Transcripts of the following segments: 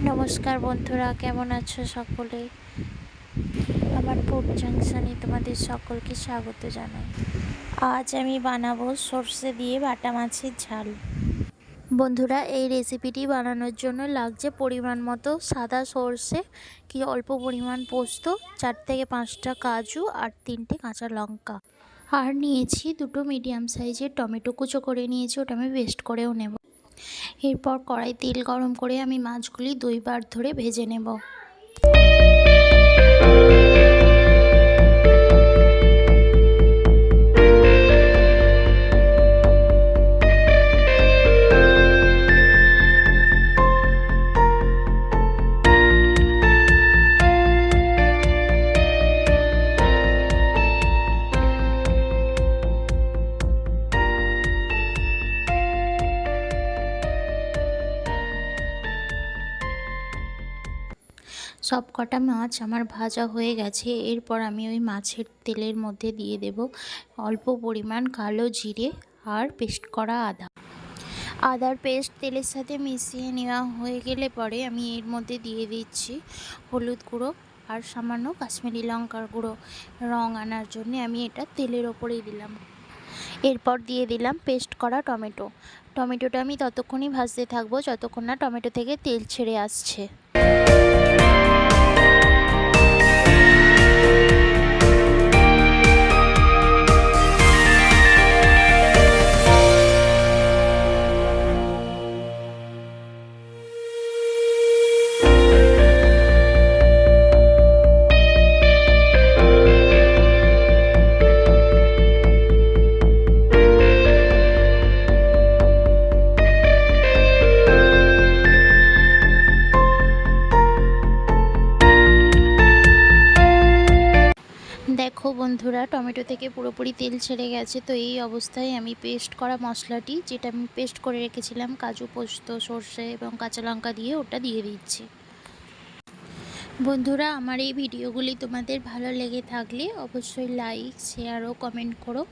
নমস্কার বন্ধুরা, কেমন আছো সকলে? আমার ফুড জাংশনে তোমাদের সকলকে স্বাগত জানাই। আজ আমি বানাবো সর্ষে দিয়ে বাটা মাছের ঝাল। বন্ধুরা, এই রেসিপিটি বানানোর জন্য লাগছে পরিমাণ মতো সাদা সর্ষে, কি অল্প পরিমাণ পোস্ত, 4 থেকে 5টা কাজু আর 3টে কাঁচা লঙ্কা। আর নিয়েছি 2টো মিডিয়াম সাইজের টমেটো, কুচো করে নিয়েছি, ওটা আমি পেস্ট করেও নেব। এরপর কড়াই তেল গরম করে আমি মাছগুলি 2 বার ধরে ভেজে নেব। সব কটা মাছ আমার ভাজা হয়ে গেছে। এরপর আমি ওই মাছের তেলের মধ্যে দিয়ে দেব অল্প পরিমাণ কালো জিরে আর পেস্ট করা আদার পেস্ট তেলের সাথে মিশিয়ে নেওয়া হয়ে গেলে পরে আমি এর মধ্যে দিয়ে দিচ্ছি হলুদ গুঁড়ো আর সামান্য কাশ্মীরি লঙ্কার গুঁড়ো। রং আনার জন্য আমি এটা তেলের ওপরেই দিলাম। এরপর দিয়ে দিলাম পেস্ট করা টমেটোটা আমি ততক্ষণই ভাজতে থাকবো যতক্ষণ না টমেটো থেকে তেল ছেড়ে আসছে। দেখো বন্ধুরা, টমেটো থেকে পুরোপুরি তেল ছেড়ে গেছে। তো এই অবস্থায় আমি পেস্ট করা মশলাটি, যেটা আমি পেস্ট করে রেখেছিলাম কাজু, পোস্ত, সর্ষে এবং কাঁচা লঙ্কা দিয়ে, ওটা দিয়ে দিচ্ছি। বন্ধুরা, আমার এই ভিডিওগুলি তোমাদের ভালো লেগে থাকলে অবশ্যই লাইক, শেয়ার ও কমেন্ট করো।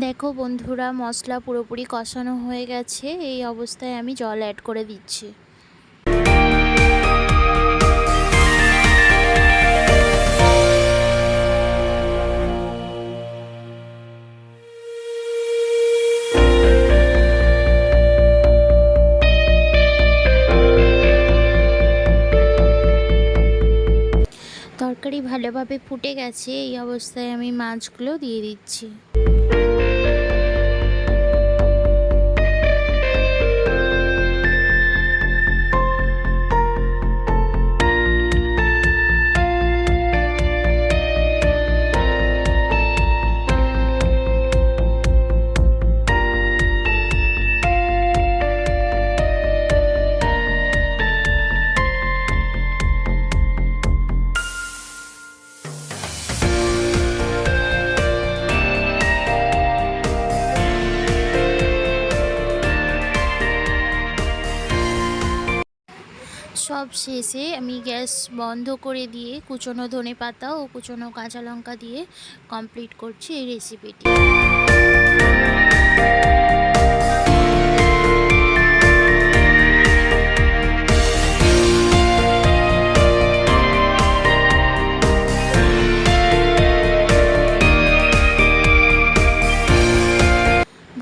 দেখো বন্ধুরা, মশলা পুরোপুরি কষানো হয়ে গেছে। এই অবস্থায় আমি জল অ্যাড করে দিচ্ছি। তরকারি ভালোভাবে ফুটে গেছে। এই অবস্থায় আমি মাছগুলো দিয়ে দিচ্ছি। সব শেষে আমি গ্যাস বন্ধ করে দিয়ে কুচনো ধনেপাতা ও কুচনো কাঁচা লঙ্কা দিয়ে কমপ্লিট করছি এই রেসিপিটি।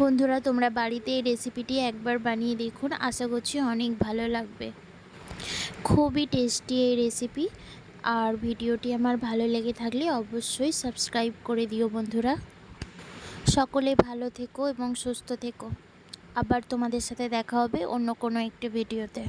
বন্ধুরা, তোমরা বাড়িতে এই রেসিপিটি একবার বানিয়ে দেখুন, আশা করছি অনেক ভালো লাগবে। খুবই টেস্টি এই রেসিপি। আর ভিডিওটি আমার ভালো লেগে থাকলে অবশ্যই সাবস্ক্রাইব করে দিও বন্ধুরা। সকলে ভালো থেকো এবং সুস্থ থেকো। আবার তোমাদের সাথে দেখা হবে অন্য কোনো একটি ভিডিওতে।